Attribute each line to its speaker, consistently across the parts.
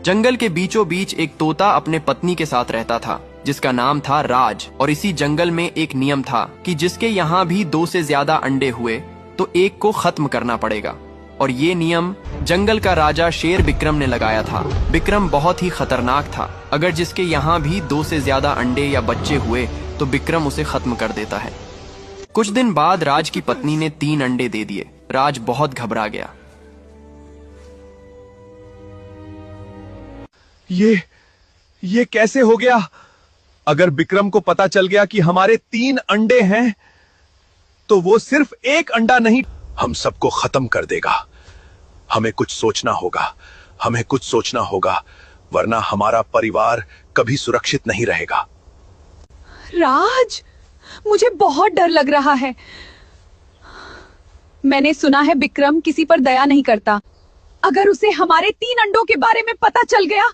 Speaker 1: जंगल के बीचों बीच एक तोता अपने पत्नी के साथ रहता था, जिसका नाम था राज। और इसी जंगल में एक नियम था कि जिसके यहाँ भी 2 से ज्यादा अंडे हुए तो एक को खत्म करना पड़ेगा। और ये नियम जंगल का राजा शेर विक्रम ने लगाया था। विक्रम बहुत ही खतरनाक था। अगर जिसके यहाँ भी 2 से ज्यादा अंडे या बच्चे हुए तो विक्रम उसे खत्म कर देता है। कुछ दिन बाद राज की पत्नी ने 3 अंडे दे दिए। राज बहुत घबरा गया।
Speaker 2: ये कैसे हो गया? अगर विक्रम को पता चल गया कि हमारे 3 अंडे हैं तो वो सिर्फ एक अंडा नहीं, हम सबको खत्म कर देगा। हमें कुछ सोचना होगा, वरना हमारा परिवार कभी सुरक्षित नहीं रहेगा।
Speaker 3: राज, मुझे बहुत डर लग रहा है। मैंने सुना है विक्रम किसी पर दया नहीं करता। अगर उसे हमारे 3 अंडों के बारे में पता चल गया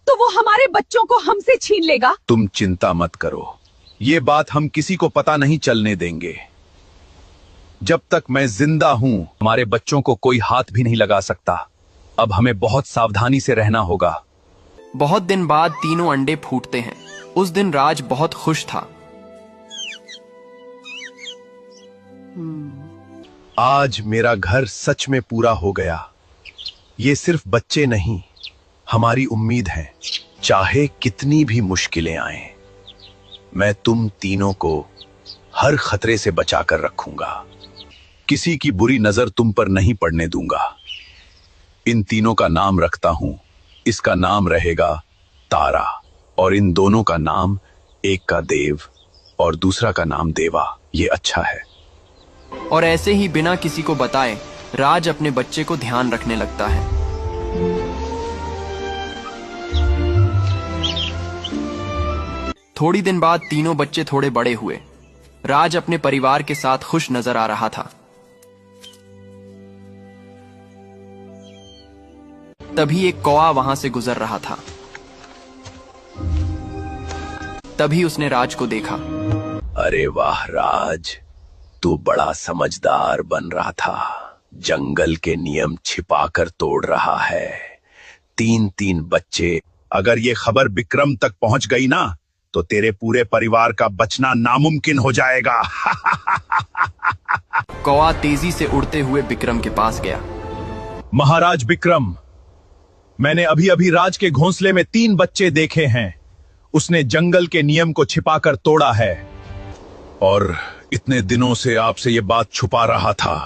Speaker 3: तो वो हमारे बच्चों को हमसे छीन लेगा।
Speaker 2: तुम चिंता मत करो, ये बात हम किसी को पता नहीं चलने देंगे। जब तक मैं जिंदा हूं हमारे बच्चों को कोई हाथ भी नहीं लगा सकता। अब हमें बहुत सावधानी से रहना होगा।
Speaker 1: बहुत दिन बाद तीनों अंडे फूटते हैं। उस दिन राज बहुत खुश था।
Speaker 2: आज मेरा घर सच में पूरा हो गया। ये सिर्फ बच्चे नहीं, हमारी उम्मीद है। चाहे कितनी भी मुश्किलें आएं, मैं तुम तीनों को हर खतरे से बचाकर रखूंगा। किसी की बुरी नजर तुम पर नहीं पड़ने दूंगा। इन तीनों का नाम रखता हूं। इसका नाम रहेगा तारा, और इन दोनों का नाम, एक का देव और दूसरा का नाम देवा। ये अच्छा है।
Speaker 1: और ऐसे ही बिना किसी को बताए राज अपने बच्चे को ध्यान रखने लगता है। थोड़ी दिन बाद तीनों बच्चे थोड़े बड़े हुए। राज अपने परिवार के साथ खुश नजर आ रहा था। तभी एक कौवा वहां से गुजर रहा था। तभी उसने राज को देखा।
Speaker 2: अरे वाह राज, तू बड़ा समझदार बन रहा था। जंगल के नियम छिपाकर तोड़ रहा है। 3 बच्चे। अगर ये खबर विक्रम तक पहुंच गई ना तो तेरे पूरे परिवार का बचना नामुमकिन हो जाएगा।
Speaker 1: कौवा तेजी से उड़ते हुए विक्रम के पास गया।
Speaker 2: महाराज विक्रम, मैंने अभी राज के घोंसले में 3 बच्चे देखे हैं। उसने जंगल के नियम को छिपाकर तोड़ा है और इतने दिनों से आपसे ये बात छुपा रहा था।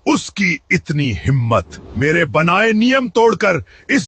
Speaker 2: उसकी इतनी हिम्मत, मेरे बनाए नियम तोड़कर इस